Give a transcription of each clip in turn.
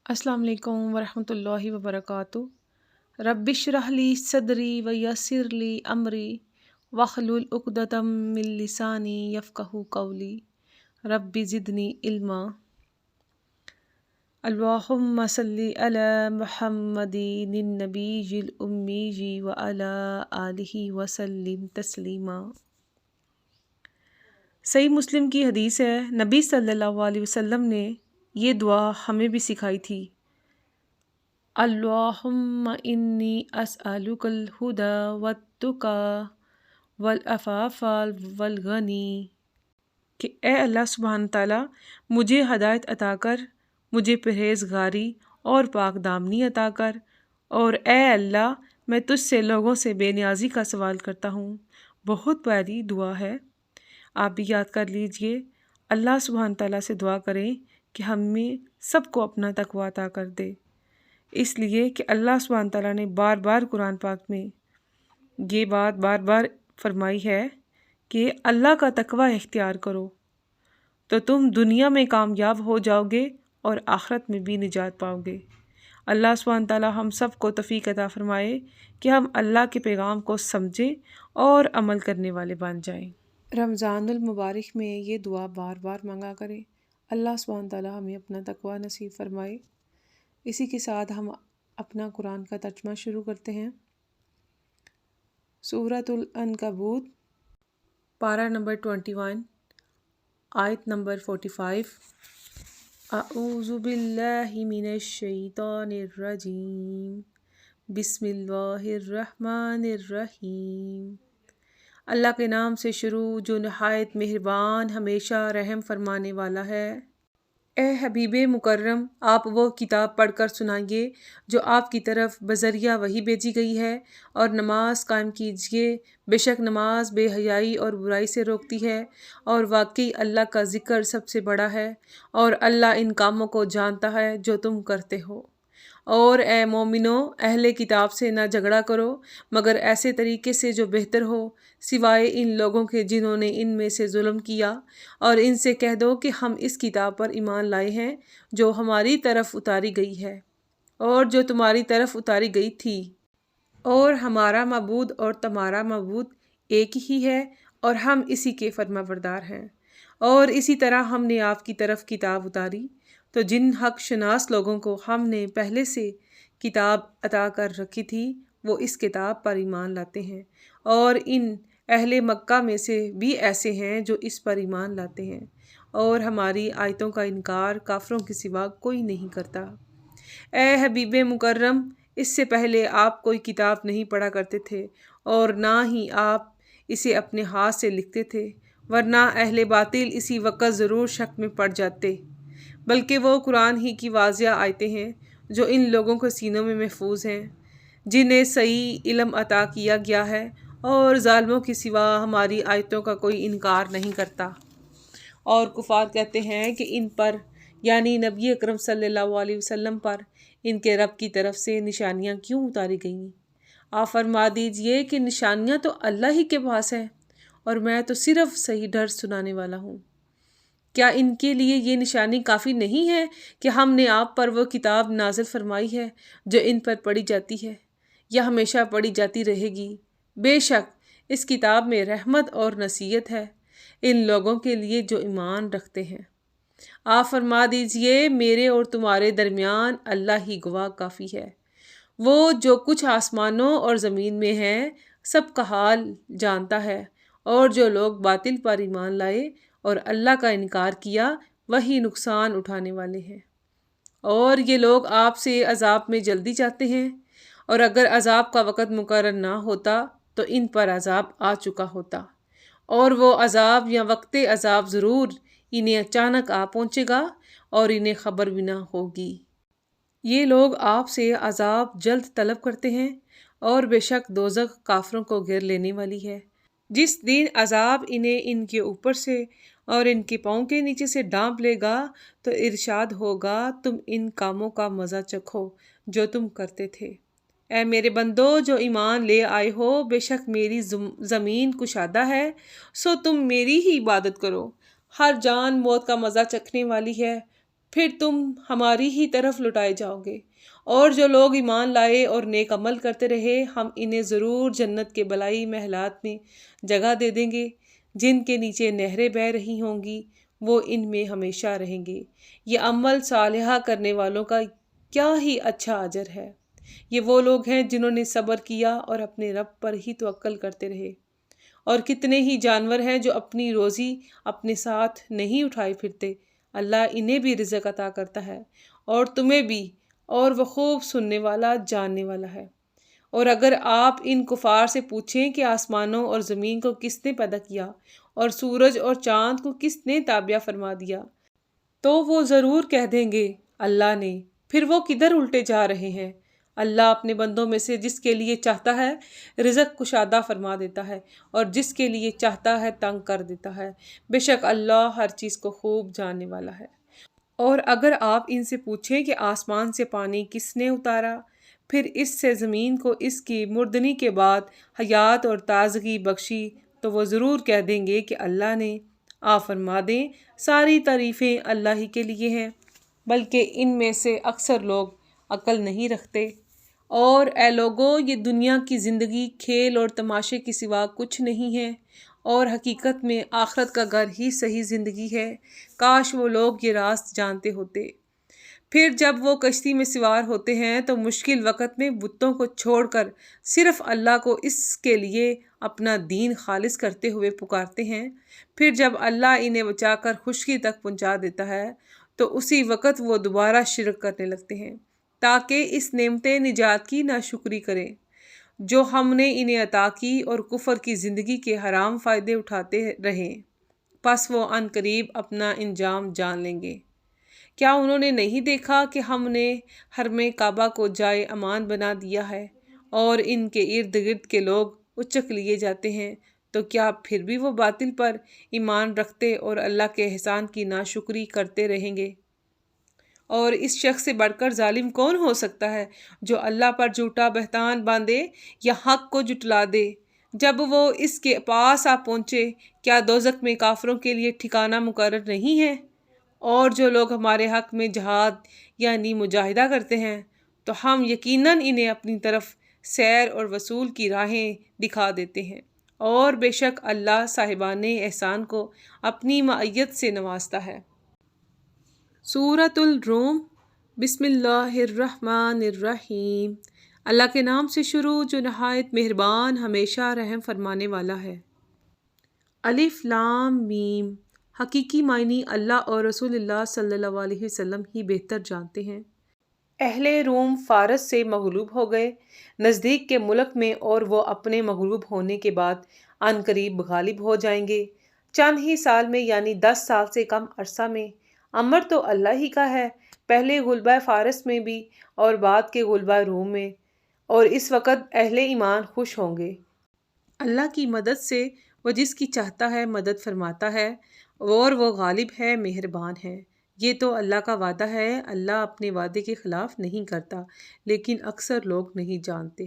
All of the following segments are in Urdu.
السلام علیکم ورحمۃ اللہ وبرکاتہ۔ رب اشرح لی صدری ویسر لی امری واحلل عقدۃ من لسانی یفقہوا قولی رب زدنی علما۔ اللہم صلی علی محمد النبی الامی وعلی آلہ وسلم تسلیما۔ صحیح مسلم کی حدیث ہے، نبی صلی اللہ علیہ وسلم نے یہ دعا ہمیں بھی سکھائی تھی۔ اللہم انی اسألک الہدی والتقی والعفاف والغنی، کہ اے اللہ سبحانہ تعالیٰ مجھے ہدایت عطا کر، مجھے پرہیزگاری اور پاک دامنی عطا کر، اور اے اللہ میں تجھ سے لوگوں سے بے نیازی کا سوال کرتا ہوں۔ بہت پیاری دعا ہے، آپ بھی یاد کر لیجئے۔ اللہ سبحانہ تعالیٰ سے دعا کریں کہ ہمیں سب کو اپنا تقویٰ عطا کر دے، اس لیے کہ اللہ سبحانہ تعالیٰ نے بار بار قرآن پاک میں یہ بات بار بار فرمائی ہے کہ اللہ کا تقویٰ اختیار کرو تو تم دنیا میں کامیاب ہو جاؤ گے اور آخرت میں بھی نجات پاؤ گے۔ اللہ سبحانہ تعالیٰ ہم سب کو توفیق عطا فرمائے کہ ہم اللہ کے پیغام کو سمجھیں اور عمل کرنے والے بن جائیں۔ رمضان المبارک میں یہ دعا بار بار مانگا کریں، اللہ سبحانہ تعالیٰ ہمیں اپنا تقویٰ نصیب فرمائے۔ اسی کے ساتھ ہم اپنا قرآن کا ترجمہ شروع کرتے ہیں۔ سورۃ العنکبوت، پارہ نمبر 21، آیت نمبر 45۔ اعوذ باللہ من الشیطان الرجیم، بسم اللہ الرحمن الرحیم۔ اللہ کے نام سے شروع جو نہایت مہربان ہمیشہ رحم فرمانے والا ہے۔ اے حبیب مکرم، آپ وہ کتاب پڑھ کر سنائیے جو آپ کی طرف بذریعہ وحی بھیجی گئی ہے، اور نماز قائم کیجیے، بے شک نماز بے حیائی اور برائی سے روکتی ہے، اور واقعی اللہ کا ذکر سب سے بڑا ہے، اور اللہ ان کاموں کو جانتا ہے جو تم کرتے ہو۔ اور اے مومنو، اہل کتاب سے نہ جھگڑا کرو مگر ایسے طریقے سے جو بہتر ہو، سوائے ان لوگوں کے جنہوں نے ان میں سے ظلم کیا، اور ان سے کہہ دو کہ ہم اس کتاب پر ایمان لائے ہیں جو ہماری طرف اتاری گئی ہے اور جو تمہاری طرف اتاری گئی تھی، اور ہمارا معبود اور تمہارا معبود ایک ہی ہے، اور ہم اسی کے فرما بردار ہیں۔ اور اسی طرح ہم نے آپ کی طرف کتاب اتاری تو جن حق شناس لوگوں کو ہم نے پہلے سے کتاب عطا کر رکھی تھی وہ اس کتاب پر ایمان لاتے ہیں، اور ان اہل مکہ میں سے بھی ایسے ہیں جو اس پر ایمان لاتے ہیں، اور ہماری آیتوں کا انکار کافروں کے سوا کوئی نہیں کرتا۔ اے حبیب مکرم، اس سے پہلے آپ کوئی کتاب نہیں پڑھا کرتے تھے اور نہ ہی آپ اسے اپنے ہاتھ سے لکھتے تھے، ورنہ اہل باطل اسی وقت ضرور شک میں پڑ جاتے، بلکہ وہ قرآن ہی کی واضح آیتیں ہیں جو ان لوگوں کے سینوں میں محفوظ ہیں جنہیں صحیح علم عطا کیا گیا ہے، اور ظالموں کے سوا ہماری آیتوں کا کوئی انکار نہیں کرتا۔ اور کفار کہتے ہیں کہ ان پر یعنی نبی اکرم صلی اللہ علیہ وسلم پر ان کے رب کی طرف سے نشانیاں کیوں اتاری گئیں؟ آپ فرما دیجئے کہ نشانیاں تو اللہ ہی کے پاس ہیں، اور میں تو صرف صحیح ڈر سنانے والا ہوں۔ کیا ان کے لیے یہ نشانی کافی نہیں ہے کہ ہم نے آپ پر وہ کتاب نازل فرمائی ہے جو ان پر پڑھی جاتی ہے یا ہمیشہ پڑھی جاتی رہے گی؟ بے شک اس کتاب میں رحمت اور نصیحت ہے ان لوگوں کے لیے جو ایمان رکھتے ہیں۔ آپ فرما دیجئے میرے اور تمہارے درمیان اللہ ہی گواہ کافی ہے، وہ جو کچھ آسمانوں اور زمین میں ہے سب کا حال جانتا ہے، اور جو لوگ باطل پر ایمان لائے اور اللہ کا انکار کیا وہی نقصان اٹھانے والے ہیں۔ اور یہ لوگ آپ سے عذاب میں جلدی چاہتے ہیں، اور اگر عذاب کا وقت مقرر نہ ہوتا تو ان پر عذاب آ چکا ہوتا، اور وہ عذاب یا وقت عذاب ضرور انہیں اچانک آ پہنچے گا اور انہیں خبر بھی نہ ہوگی۔ یہ لوگ آپ سے عذاب جلد طلب کرتے ہیں، اور بے شک دوزخ کافروں کو گھیر لینے والی ہے۔ جس دن عذاب انہیں ان کے اوپر سے اور ان کے پاؤں کے نیچے سے ڈانپ لے گا تو ارشاد ہوگا تم ان کاموں کا مزہ چکھو جو تم کرتے تھے۔ اے میرے بندو جو ایمان لے آئے ہو، بے شک میری زمین کشادہ ہے، سو تم میری ہی عبادت کرو۔ ہر جان موت کا مزہ چکھنے والی ہے، پھر تم ہماری ہی طرف لوٹائے جاؤ گے۔ اور جو لوگ ایمان لائے اور نیک عمل کرتے رہے ہم انہیں ضرور جنت کے بلائی محلات میں جگہ دے دیں گے، جن کے نیچے نہریں بہہ رہی ہوں گی، وہ ان میں ہمیشہ رہیں گے۔ یہ عمل صالحہ کرنے والوں کا کیا ہی اچھا اجر ہے۔ یہ وہ لوگ ہیں جنہوں نے صبر کیا اور اپنے رب پر ہی توکل کرتے رہے۔ اور کتنے ہی جانور ہیں جو اپنی روزی اپنے ساتھ نہیں اٹھائے پھرتے، اللہ انہیں بھی رزق عطا کرتا ہے اور تمہیں بھی، اور وہ خوب سننے والا جاننے والا ہے۔ اور اگر آپ ان کفار سے پوچھیں کہ آسمانوں اور زمین کو کس نے پیدا کیا اور سورج اور چاند کو کس نے تابع فرما دیا، تو وہ ضرور کہہ دیں گے اللہ نے۔ پھر وہ کدھر الٹے جا رہے ہیں؟ اللہ اپنے بندوں میں سے جس کے لیے چاہتا ہے رزق کشادہ فرما دیتا ہے اور جس کے لیے چاہتا ہے تنگ کر دیتا ہے۔ بے شک اللہ ہر چیز کو خوب جاننے والا ہے۔ اور اگر آپ ان سے پوچھیں کہ آسمان سے پانی کس نے اتارا، پھر اس سے زمین کو اس کی مردنی کے بعد حیات اور تازگی بخشی، تو وہ ضرور کہہ دیں گے کہ اللہ نے۔ آپ فرما دیں ساری تعریفیں اللہ ہی کے لیے ہیں، بلکہ ان میں سے اکثر لوگ عقل نہیں رکھتے۔ اور اے لوگو، یہ دنیا کی زندگی کھیل اور تماشے کے سوا کچھ نہیں ہے، اور حقیقت میں آخرت کا گھر ہی صحیح زندگی ہے۔ کاش وہ لوگ یہ راز جانتے ہوتے۔ پھر جب وہ کشتی میں سوار ہوتے ہیں تو مشکل وقت میں بتوں کو چھوڑ کر صرف اللہ کو اس کے لیے اپنا دین خالص کرتے ہوئے پکارتے ہیں۔ پھر جب اللہ انہیں بچا کر خشکی تک پہنچا دیتا ہے تو اسی وقت وہ دوبارہ شرک کرنے لگتے ہیں، تاکہ اس نعمت نجات کی ناشکری کریں جو ہم نے انہیں عطا کی، اور کفر کی زندگی کے حرام فائدے اٹھاتے رہیں۔ پس وہ عن قریب اپنا انجام جان لیں گے۔ کیا انہوں نے نہیں دیکھا کہ ہم نے حرم کعبہ کو جائے امان بنا دیا ہے اور ان کے ارد گرد کے لوگ اچک لیے جاتے ہیں، تو کیا پھر بھی وہ باطل پر ایمان رکھتے اور اللہ کے احسان کی ناشکری کرتے رہیں گے؟ اور اس شخص سے بڑھ کر ظالم کون ہو سکتا ہے جو اللہ پر جھوٹا بہتان باندھے یا حق کو جھٹلا دے جب وہ اس کے پاس آ پہنچے؟ کیا دوزخ میں کافروں کے لیے ٹھکانہ مقرر نہیں ہے؟ اور جو لوگ ہمارے حق میں جہاد یعنی مجاہدہ کرتے ہیں تو ہم یقیناً انہیں اپنی طرف سیر اور وصول کی راہیں دکھا دیتے ہیں، اور بے شک اللہ صاحبان احسان کو اپنی معیت سے نوازتا ہے۔ سورۃ الروم۔ بسم اللہ الرحمن الرحیم۔ اللہ کے نام سے شروع جو نہایت مہربان ہمیشہ رحم فرمانے والا ہے۔ الف لام میم۔ حقیقی معنی اللہ اور رسول اللہ صلی اللہ علیہ وسلم ہی بہتر جانتے ہیں۔ اہل روم فارس سے مغلوب ہو گئے نزدیک کے ملک میں، اور وہ اپنے مغلوب ہونے کے بعد عن قریب غالب ہو جائیں گے۔ چند ہی سال میں یعنی 10 سال سے کم عرصہ میں۔ امر تو اللہ ہی کا ہے، پہلے غلبہ فارس میں بھی اور بعد کے غلبہ روم میں، اور اس وقت اہل ایمان خوش ہوں گے۔ اللہ کی مدد سے وہ جس کی چاہتا ہے مدد فرماتا ہے، اور وہ غالب ہے، مہربان ہے۔ یہ تو اللہ کا وعدہ ہے، اللہ اپنے وعدے کے خلاف نہیں کرتا، لیکن اکثر لوگ نہیں جانتے۔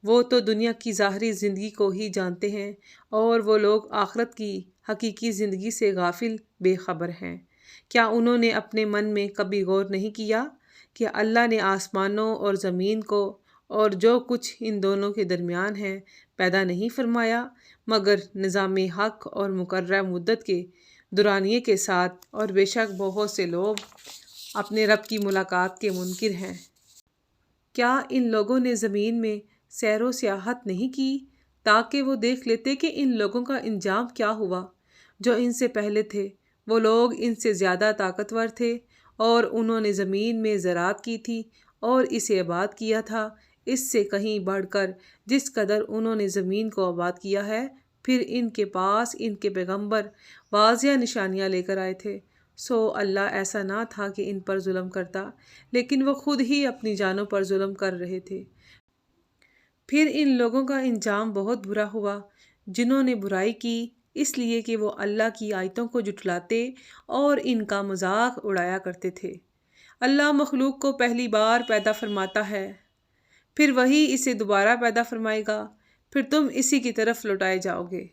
وہ تو دنیا کی ظاہری زندگی کو ہی جانتے ہیں، اور وہ لوگ آخرت کی حقیقی زندگی سے غافل بے خبر ہیں۔ کیا انہوں نے اپنے من میں کبھی غور نہیں کیا کہ اللہ نے آسمانوں اور زمین کو اور جو کچھ ان دونوں کے درمیان ہے پیدا نہیں فرمایا مگر نظام حق اور مقررہ مدت کے دورانیے کے ساتھ؟ اور بے شک بہت سے لوگ اپنے رب کی ملاقات کے منکر ہیں۔ کیا ان لوگوں نے زمین میں سیر و سیاحت نہیں کی تاکہ وہ دیکھ لیتے کہ ان لوگوں کا انجام کیا ہوا جو ان سے پہلے تھے؟ وہ لوگ ان سے زیادہ طاقتور تھے، اور انہوں نے زمین میں زراعت کی تھی اور اسے آباد کیا تھا اس سے کہیں بڑھ کر جس قدر انہوں نے زمین کو آباد کیا ہے۔ پھر ان کے پاس ان کے پیغمبر واضح نشانیاں لے کر آئے تھے، سو اللہ ایسا نہ تھا کہ ان پر ظلم کرتا، لیکن وہ خود ہی اپنی جانوں پر ظلم کر رہے تھے۔ پھر ان لوگوں کا انجام بہت برا ہوا جنہوں نے برائی کی اس لیے کہ وہ اللہ کی آیتوں کو جھٹلاتے اور ان کا مذاق اڑایا کرتے تھے۔ اللہ مخلوق کو پہلی بار پیدا فرماتا ہے، پھر وہی اسے دوبارہ پیدا فرمائے گا، پھر تم اسی کی طرف لوٹائے جاؤ گے۔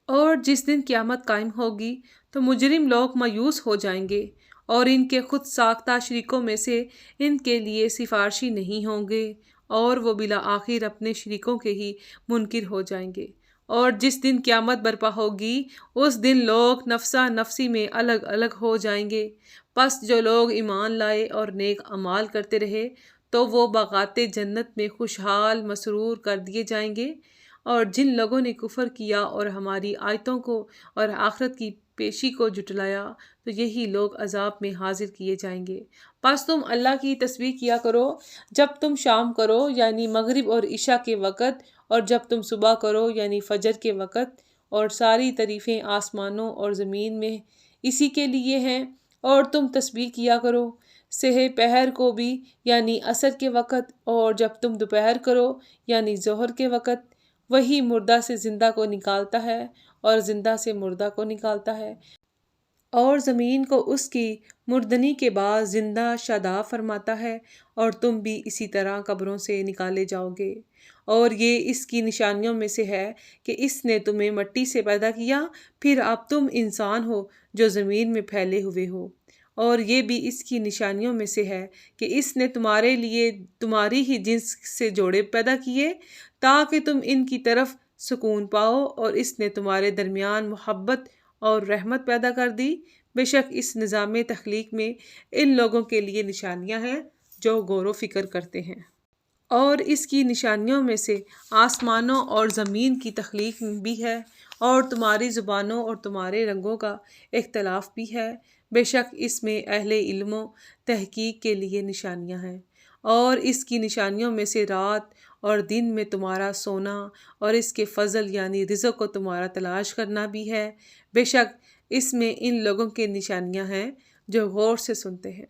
اور جس دن قیامت قائم ہوگی تو مجرم لوگ مایوس ہو جائیں گے اور ان کے خود ساختہ شریکوں میں سے ان کے لیے سفارشی نہیں ہوں گے، اور وہ بالآخر اپنے شریکوں کے ہی منکر ہو جائیں گے۔ اور جس دن قیامت برپا ہوگی اس دن لوگ نفسا نفسی میں الگ الگ ہو جائیں گے۔ پس جو لوگ ایمان لائے اور نیک اعمال کرتے رہے تو وہ باغات جنت میں خوشحال مسرور کر دیے جائیں گے، اور جن لوگوں نے کفر کیا اور ہماری آیتوں کو اور آخرت کی پیشی کو جھٹلایا تو یہی لوگ عذاب میں حاضر کیے جائیں گے۔ پس تم اللہ کی تسبیح کیا کرو جب تم شام کرو یعنی مغرب اور عشاء کے وقت، اور جب تم صبح کرو یعنی فجر کے وقت، اور ساری تعریفیں آسمانوں اور زمین میں اسی کے لیے ہیں۔ اور تم تسبیح کیا کرو سحر پہر کو بھی یعنی عصر کے وقت، اور جب تم دوپہر کرو یعنی ظہر کے وقت۔ وہی مردہ سے زندہ کو نکالتا ہے اور زندہ سے مردہ کو نکالتا ہے، اور زمین کو اس کی مردنی کے بعد زندہ شاداب فرماتا ہے، اور تم بھی اسی طرح قبروں سے نکالے جاؤ گے۔ اور یہ اس کی نشانیوں میں سے ہے کہ اس نے تمہیں مٹی سے پیدا کیا، پھر اب تم انسان ہو جو زمین میں پھیلے ہوئے ہو۔ اور یہ بھی اس کی نشانیوں میں سے ہے کہ اس نے تمہارے لیے تمہاری ہی جنس سے جوڑے پیدا کیے تاکہ تم ان کی طرف سکون پاؤ، اور اس نے تمہارے درمیان محبت اور رحمت پیدا کر دی۔ بے شک اس نظام تخلیق میں ان لوگوں کے لیے نشانیاں ہیں جو غور و فکر کرتے ہیں۔ اور اس کی نشانیوں میں سے آسمانوں اور زمین کی تخلیق بھی ہے، اور تمہاری زبانوں اور تمہارے رنگوں کا اختلاف بھی ہے۔ بے شک اس میں اہل علم و تحقیق کے لیے نشانیاں ہیں۔ اور اس کی نشانیوں میں سے رات اور دن میں تمہارا سونا، اور اس کے فضل یعنی رزق کو تمہارا تلاش کرنا بھی ہے۔ بے شک اس میں ان لوگوں کے نشانیاں ہیں جو غور سے سنتے ہیں۔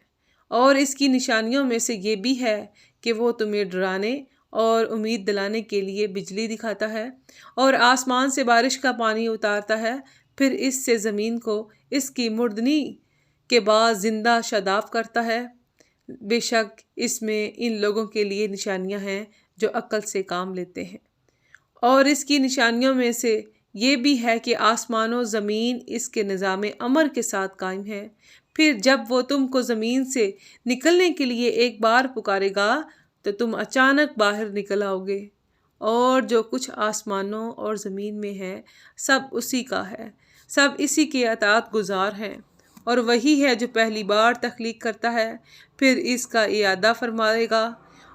اور اس کی نشانیوں میں سے یہ بھی ہے کہ وہ تمہیں ڈرانے اور امید دلانے کے لیے بجلی دکھاتا ہے، اور آسمان سے بارش کا پانی اتارتا ہے، پھر اس سے زمین کو اس کی مردنی کے بعد زندہ شاداب کرتا ہے۔ بے شک اس میں ان لوگوں کے لیے نشانیاں ہیں جو عقل سے کام لیتے ہیں۔ اور اس کی نشانیوں میں سے یہ بھی ہے کہ آسمان و زمین اس کے نظام امر کے ساتھ قائم ہے۔ پھر جب وہ تم کو زمین سے نکلنے کے لیے ایک بار پکارے گا تو تم اچانک باہر نکل آؤ گے، اور جو کچھ آسمانوں اور زمین میں ہے سب اسی کا ہے، سب اسی کے اطاعت گزار ہیں۔ اور وہی ہے جو پہلی بار تخلیق کرتا ہے، پھر اس کا اعادہ فرمائے گا،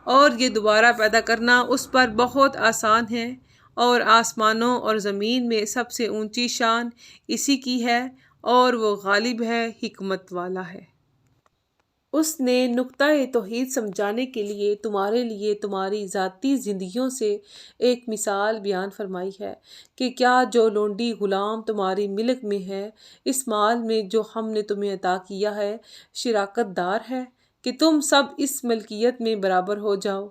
اور یہ دوبارہ پیدا کرنا اس پر بہت آسان ہے۔ اور آسمانوں اور زمین میں سب سے اونچی شان اسی کی ہے، اور وہ غالب ہے، حکمت والا ہے۔ اس نے نقطۂ توحید سمجھانے کے لیے تمہاری ذاتی زندگیوں سے ایک مثال بیان فرمائی ہے کہ کیا جو لونڈی غلام تمہاری ملک میں ہے اس مال میں جو ہم نے تمہیں عطا کیا ہے شراکت دار ہے کہ تم سب اس ملکیت میں برابر ہو جاؤ۔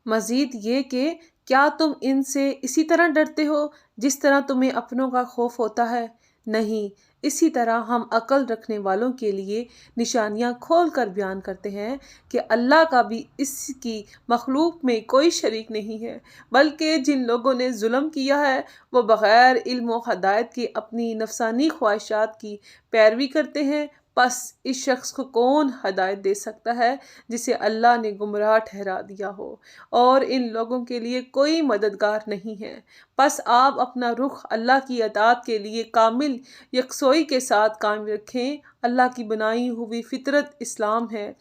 مزید یہ کہ کیا تم ان سے اسی طرح ڈرتے ہو جس طرح تمہیں اپنوں کا خوف ہوتا ہے؟ نہیں، اسی طرح ہم عقل رکھنے والوں کے لیے نشانیاں کھول کر بیان کرتے ہیں کہ اللہ کا بھی اس کی مخلوق میں کوئی شریک نہیں ہے، بلکہ جن لوگوں نے ظلم کیا ہے وہ بغیر علم و ہدایت کے اپنی نفسانی خواہشات کی پیروی کرتے ہیں۔ پس اس شخص کو کون ہدایت دے سکتا ہے جسے اللہ نے گمراہ ٹھہرا دیا ہو، اور ان لوگوں کے لیے کوئی مددگار نہیں ہے۔ پس آپ اپنا رخ اللہ کی اطاعت کے لیے کامل یکسوئی کے ساتھ قائم رکھیں۔ اللہ کی بنائی ہوئی فطرت اسلام ہے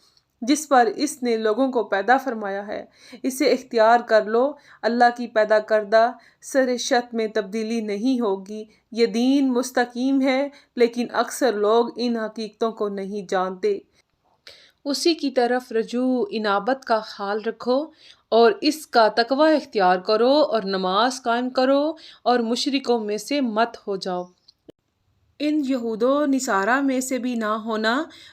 جس پر اس نے لوگوں کو پیدا فرمایا ہے، اسے اختیار کر لو۔ اللہ کی پیدا کردہ سرشت میں تبدیلی نہیں ہوگی، یہ دین مستقیم ہے، لیکن اکثر لوگ ان حقیقتوں کو نہیں جانتے۔ اسی کی طرف رجوع انابت کا حال رکھو، اور اس کا تقوی اختیار کرو، اور نماز قائم کرو، اور مشرکوں میں سے مت ہو جاؤ۔ ان یہود و نصارہ میں سے بھی نہ ہونا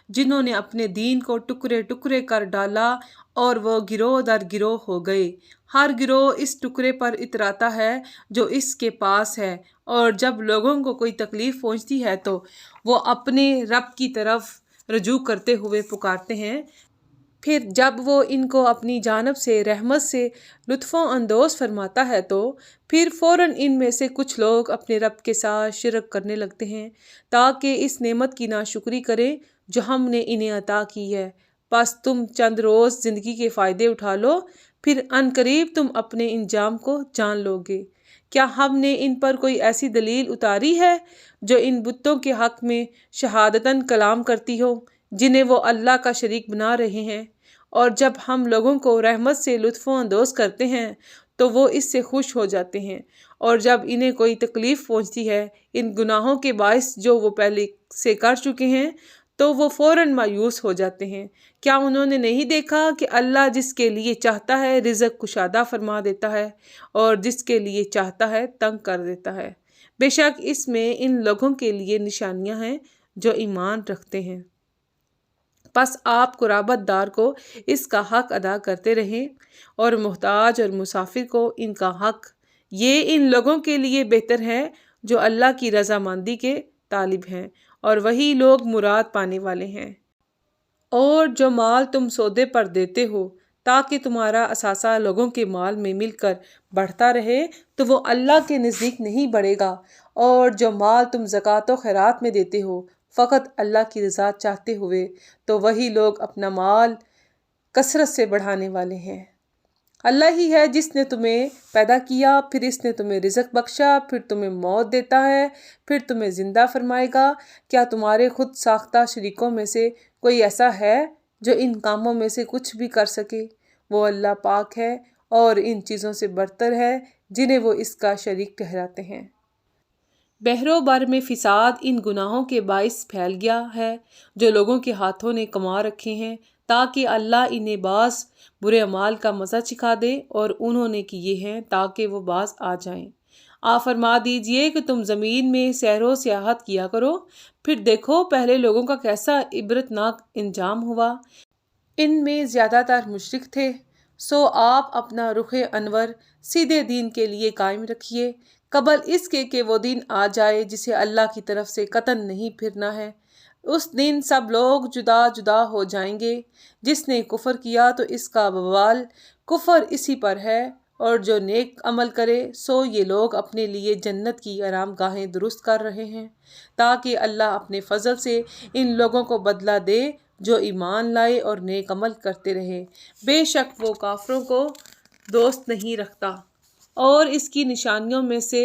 جنہوں نے اپنے دین کو ٹکڑے ٹکڑے کر ڈالا، اور وہ گروہ در گروہ ہو گئے۔ ہر گروہ اس ٹکڑے پر اتراتا ہے جو اس کے پاس ہے، اور جب لوگوں کو کوئی تکلیف پہنچتی ہے تو وہ اپنے رب کی طرف رجوع کرتے ہوئے پکارتے ہیں، پھر جب وہ ان کو اپنی جانب سے رحمت سے لطف اندوز فرماتا ہے تو پھر فوراً ان میں سے کچھ لوگ اپنے رب کے ساتھ شرک کرنے لگتے ہیں تاکہ اس نعمت کی ناشکری کریں، جو ہم نے انہیں عطا کی ہے، بس تم چند روز زندگی کے فائدے اٹھا لو، پھر ان قریب تم اپنے انجام کو جان لو گے۔ کیا ہم نے ان پر کوئی ایسی دلیل اتاری ہے جو ان بتوں کے حق میں شہادتاً کلام کرتی ہو، جنہیں وہ اللہ کا شریک بنا رہے ہیں؟ اور جب ہم لوگوں کو رحمت سے لطف اندوز کرتے ہیں تو وہ اس سے خوش ہو جاتے ہیں، اور جب انہیں کوئی تکلیف پہنچتی ہے ان گناہوں کے باعث جو وہ پہلے سے کر چکے ہیں تو وہ فوراً مایوس ہو جاتے ہیں۔ کیا انہوں نے نہیں دیکھا کہ اللہ جس کے لیے چاہتا ہے رزق کشادہ فرما دیتا ہے اور جس کے لیے چاہتا ہے تنگ کر دیتا ہے؟ بے شک اس میں ان لوگوں کے لیے نشانیاں ہیں جو ایمان رکھتے ہیں۔ پس آپ قرابت دار کو اس کا حق ادا کرتے رہیں اور محتاج اور مسافر کو ان کا حق۔ یہ ان لوگوں کے لیے بہتر ہے جو اللہ کی رضامندی کے طالب ہیں، اور وہی لوگ مراد پانے والے ہیں۔ اور جو مال تم سودے پر دیتے ہو تاکہ تمہارا اثاثہ لوگوں کے مال میں مل کر بڑھتا رہے تو وہ اللہ کے نزدیک نہیں بڑھے گا، اور جو مال تم زکوٰۃ و خیرات میں دیتے ہو فقط اللہ کی رضا چاہتے ہوئے تو وہی لوگ اپنا مال کثرت سے بڑھانے والے ہیں۔ اللہ ہی ہے جس نے تمہیں پیدا کیا، پھر اس نے تمہیں رزق بخشا، پھر تمہیں موت دیتا ہے، پھر تمہیں زندہ فرمائے گا۔ کیا تمہارے خود ساختہ شریکوں میں سے کوئی ایسا ہے جو ان کاموں میں سے کچھ بھی کر سکے؟ وہ اللہ پاک ہے اور ان چیزوں سے برتر ہے جنہیں وہ اس کا شریک ٹھہراتے ہیں۔ بحر و بر میں فساد ان گناہوں کے باعث پھیل گیا ہے جو لوگوں کے ہاتھوں نے کما رکھے ہیں، تاکہ اللہ انہیں بعض برے اعمال کا مزہ چکھا دے، اور انہوں نے کیے ہیں تاکہ وہ باز آ جائیں۔ آپ فرما دیجئے کہ تم زمین میں سیر و سیاحت کیا کرو، پھر دیکھو پہلے لوگوں کا کیسا عبرتناک انجام ہوا۔ ان میں زیادہ تر مشرک تھے، سو آپ اپنا رخ انور سیدھے دین کے لیے قائم رکھیے قبل اس کے کہ وہ دن آ جائے جسے اللہ کی طرف سے قطعاً نہیں پھرنا ہے۔ اس دن سب لوگ جدا جدا ہو جائیں گے۔ جس نے کفر کیا تو اس کا وبال کفر اسی پر ہے، اور جو نیک عمل کرے سو یہ لوگ اپنے لیے جنت کی آرام گاہیں درست کر رہے ہیں، تاکہ اللہ اپنے فضل سے ان لوگوں کو بدلہ دے جو ایمان لائے اور نیک عمل کرتے رہے۔ بے شک وہ کافروں کو دوست نہیں رکھتا۔ اور اس کی نشانیوں میں سے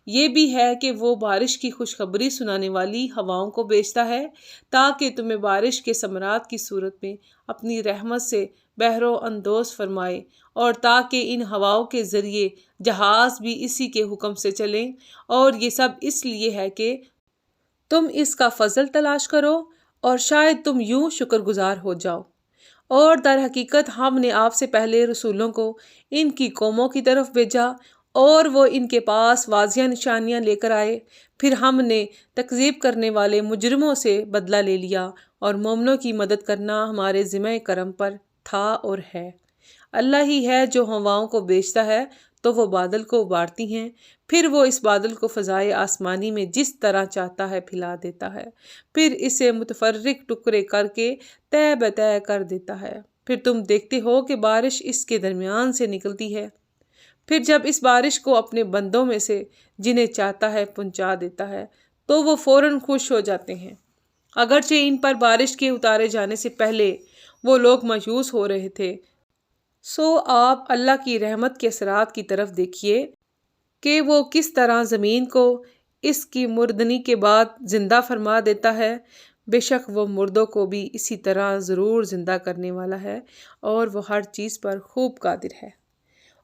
یہ بھی ہے کہ وہ بارش کی خوشخبری سنانے والی ہواؤں کو بھیجتا ہے تاکہ تمہیں بارش کے ثمرات کی صورت میں اپنی رحمت سے بحر و اندوز فرمائے، اور تاکہ ان ہواؤں کے ذریعے جہاز بھی اسی کے حکم سے چلیں، اور یہ سب اس لیے ہے کہ تم اس کا فضل تلاش کرو اور شاید تم یوں شکر گزار ہو جاؤ۔ اور در حقیقت ہم نے آپ سے پہلے رسولوں کو ان کی قوموں کی طرف بھیجا اور وہ ان کے پاس واضح نشانیاں لے کر آئے، پھر ہم نے تکذیب کرنے والے مجرموں سے بدلہ لے لیا، اور مومنوں کی مدد کرنا ہمارے ذمہ کرم پر تھا اور ہے۔ اللہ ہی ہے جو ہواؤں کو بھیجتا ہے تو وہ بادل کو ابارتی ہیں، پھر وہ اس بادل کو فضائے آسمانی میں جس طرح چاہتا ہے پھیلا دیتا ہے، پھر اسے متفرق ٹکڑے کر کے تہ بتہ کر دیتا ہے، پھر تم دیکھتے ہو کہ بارش اس کے درمیان سے نکلتی ہے، پھر جب اس بارش کو اپنے بندوں میں سے جنہیں چاہتا ہے پہنچا دیتا ہے تو وہ فوراً خوش ہو جاتے ہیں۔ اگرچہ ان پر بارش کے اتارے جانے سے پہلے وہ لوگ مایوس ہو رہے تھے، سو آپ اللہ کی رحمت کے اثرات کی طرف دیکھیے کہ وہ کس طرح زمین کو اس کی مردنی کے بعد زندہ فرما دیتا ہے۔ بے شک وہ مردوں کو بھی اسی طرح ضرور زندہ کرنے والا ہے، اور وہ ہر چیز پر خوب قادر ہے۔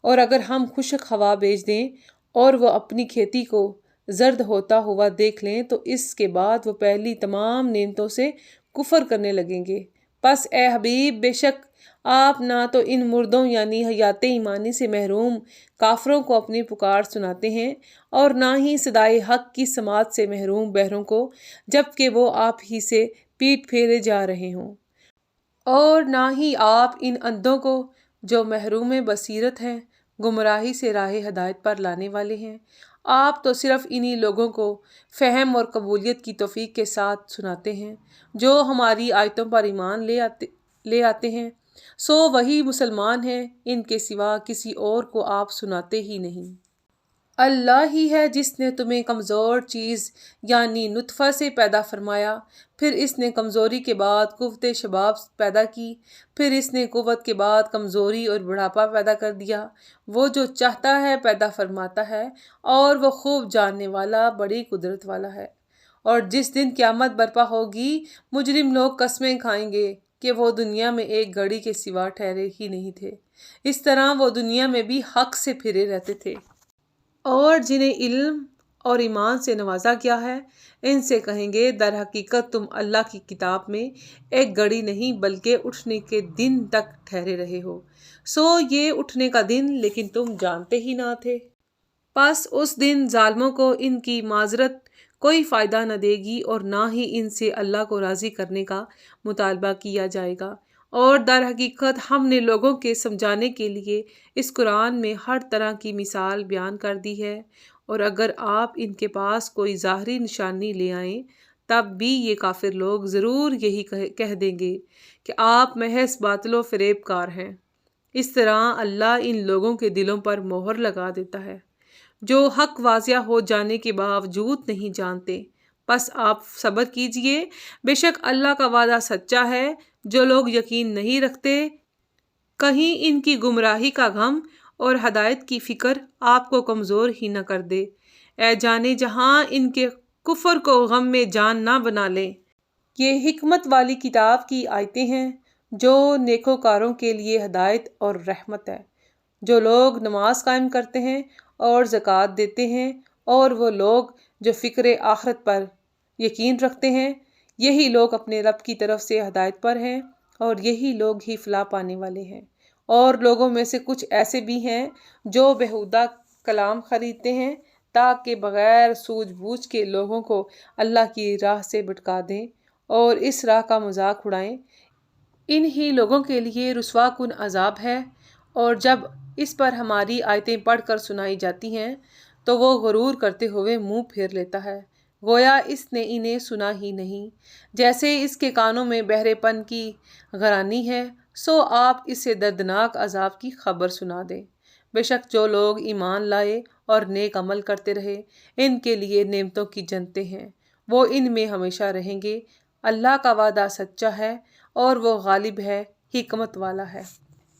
اور اگر ہم خشک ہوا بھیج دیں اور وہ اپنی کھیتی کو زرد ہوتا ہوا دیکھ لیں تو اس کے بعد وہ پہلی تمام نعمتوں سے کفر کرنے لگیں گے۔ پس اے حبیب، بے شک آپ نہ تو ان مردوں یعنی حیات ایمانی سے محروم کافروں کو اپنی پکار سناتے ہیں، اور نہ ہی صدائے حق کی سماعت سے محروم بہروں کو جبکہ وہ آپ ہی سے پیٹ پھیرے جا رہے ہوں، اور نہ ہی آپ ان اندھوں کو جو محروم بصیرت ہیں گمراہی سے راہ ہدایت پر لانے والے ہیں۔ آپ تو صرف انہی لوگوں کو فہم اور قبولیت کی توفیق کے ساتھ سناتے ہیں جو ہماری آیتوں پر ایمان لے آتے ہیں، سو وہی مسلمان ہیں، ان کے سوا کسی اور کو آپ سناتے ہی نہیں۔ اللہ ہی ہے جس نے تمہیں کمزور چیز یعنی نطفہ سے پیدا فرمایا، پھر اس نے کمزوری کے بعد قوت شباب پیدا کی، پھر اس نے قوت کے بعد کمزوری اور بڑھاپا پیدا کر دیا۔ وہ جو چاہتا ہے پیدا فرماتا ہے، اور وہ خوب جاننے والا بڑی قدرت والا ہے۔ اور جس دن قیامت برپا ہوگی، مجرم لوگ قسمیں کھائیں گے کہ وہ دنیا میں ایک گھڑی کے سوا ٹھہرے ہی نہیں تھے۔ اس طرح وہ دنیا میں بھی حق سے پھرے رہتے تھے۔ اور جنہیں علم اور ایمان سے نوازا گیا ہے، ان سے کہیں گے در حقیقت تم اللہ کی کتاب میں ایک گھڑی نہیں بلکہ اٹھنے کے دن تک ٹھہرے رہے ہو، سو یہ اٹھنے کا دن لیکن تم جانتے ہی نہ تھے۔ پس اس دن ظالموں کو ان کی معذرت کوئی فائدہ نہ دے گی اور نہ ہی ان سے اللہ کو راضی کرنے کا مطالبہ کیا جائے گا۔ اور در حقیقت ہم نے لوگوں کے سمجھانے کے لیے اس قرآن میں ہر طرح کی مثال بیان کر دی ہے، اور اگر آپ ان کے پاس کوئی ظاہری نشانی لے آئیں تب بھی یہ کافر لوگ ضرور یہی کہہ دیں گے کہ آپ محض باطل و فریب کار ہیں۔ اس طرح اللہ ان لوگوں کے دلوں پر مہر لگا دیتا ہے جو حق واضح ہو جانے کے باوجود نہیں جانتے۔ پس آپ صبر کیجئے، بے شک اللہ کا وعدہ سچا ہے۔ جو لوگ یقین نہیں رکھتے، کہیں ان کی گمراہی کا غم اور ہدایت کی فکر آپ کو کمزور ہی نہ کر دے۔ اے جانے جہاں ان کے کفر کو غم میں جان نہ بنا لیں۔ یہ حکمت والی کتاب کی آیتیں ہیں جو نیکوکاروں کے لیے ہدایت اور رحمت ہے۔ جو لوگ نماز قائم کرتے ہیں اور زکوٰۃ دیتے ہیں، اور وہ لوگ جو فکر آخرت پر یقین رکھتے ہیں، یہی لوگ اپنے رب کی طرف سے ہدایت پر ہیں، اور یہی لوگ ہی فلاح پانے والے ہیں۔ اور لوگوں میں سے کچھ ایسے بھی ہیں جو بیہودہ کلام خریدتے ہیں تاکہ بغیر سوجھ بوجھ کے لوگوں کو اللہ کی راہ سے بھٹکا دیں اور اس راہ کا مذاق اڑائیں۔ انہی لوگوں کے لیے رسوا کن عذاب ہے، اور جب اس پر ہماری آیتیں پڑھ کر سنائی جاتی ہیں تو وہ غرور کرتے ہوئے منہ پھیر لیتا ہے، گویا اس نے انہیں سنا ہی نہیں، جیسے اس کے کانوں میں بہرے پن کی غرانی ہے۔ سو آپ اسے دردناک عذاب کی خبر سنا دیں۔ بے شک جو لوگ ایمان لائے اور نیک عمل کرتے رہے، ان کے لیے نعمتوں کی جنتیں ہیں، وہ ان میں ہمیشہ رہیں گے۔ اللہ کا وعدہ سچا ہے اور وہ غالب ہے، حکمت والا ہے۔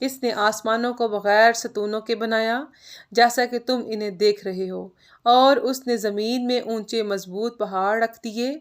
اس نے آسمانوں کو بغیر ستونوں کے بنایا جیسا کہ تم انہیں دیکھ رہے ہو، اور اس نے زمین میں اونچے مضبوط پہاڑ رکھ دیے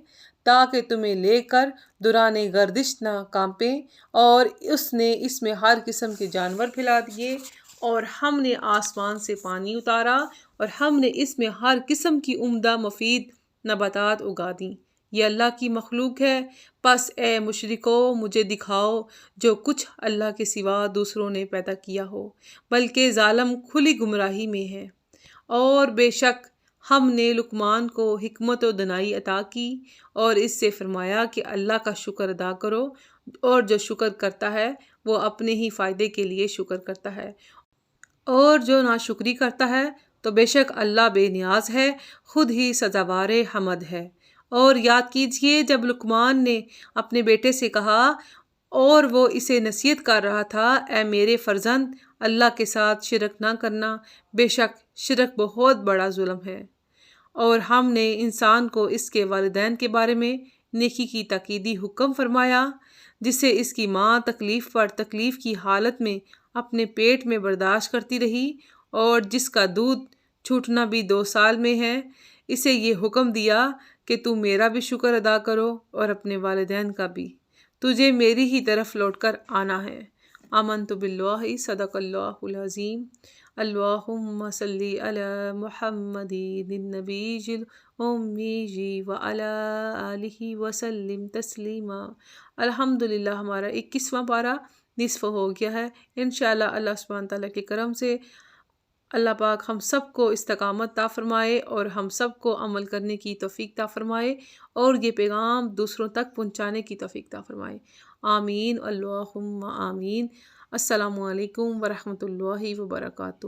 تاکہ تمہیں لے کر دوران گردش نہ کانپیں، اور اس نے اس میں ہر قسم کے جانور پھیلا دیے، اور ہم نے آسمان سے پانی اتارا اور ہم نے اس میں ہر قسم کی عمدہ مفید نباتات اگا دیں۔ یہ اللہ کی مخلوق ہے۔ پس اے مشرکو، مجھے دکھاؤ جو کچھ اللہ کے سوا دوسروں نے پیدا کیا ہو، بلکہ ظالم کھلی گمراہی میں ہے۔ اور بے شک ہم نے لقمان کو حکمت و دانائی عطا کی، اور اس سے فرمایا کہ اللہ کا شکر ادا کرو، اور جو شکر کرتا ہے وہ اپنے ہی فائدے کے لیے شکر کرتا ہے، اور جو ناشکری کرتا ہے تو بے شک اللہ بے نیاز ہے، خود ہی سزاوار حمد ہے۔ اور یاد کیجئے جب لقمان نے اپنے بیٹے سے کہا اور وہ اسے نصیحت کر رہا تھا، اے میرے فرزند، اللہ کے ساتھ شرک نہ کرنا، بے شک شرک بہت بڑا ظلم ہے۔ اور ہم نے انسان کو اس کے والدین کے بارے میں نیکی کی تاکیدی حکم فرمایا، جسے اس کی ماں تکلیف پر تکلیف کی حالت میں اپنے پیٹ میں برداشت کرتی رہی، اور جس کا دودھ چھوٹنا بھی 2 سال میں ہے، اسے یہ حکم دیا کہ تو میرا بھی شکر ادا کرو اور اپنے والدین کا بھی، تجھے میری ہی طرف لوٹ کر آنا ہے۔ آمنت باللہ، صدق اللہ العظیم۔ اللہم صلی علی محمد النبی الامی وعلی آلہ وسلم تسلیما۔ الحمدللہ ہمارا 21واں پارہ نصف ہو گیا ہے۔ انشاءاللہ اللہ سبحانہ تعالیٰ کے کرم سے اللہ پاک ہم سب کو استقامت عطا فرمائے اور ہم سب کو عمل کرنے کی توفیق عطا فرمائے، اور یہ پیغام دوسروں تک پہنچانے کی توفیق عطا فرمائے۔ آمین، اللہم آمین۔ السلام علیکم ورحمۃ اللہ وبرکاتہ۔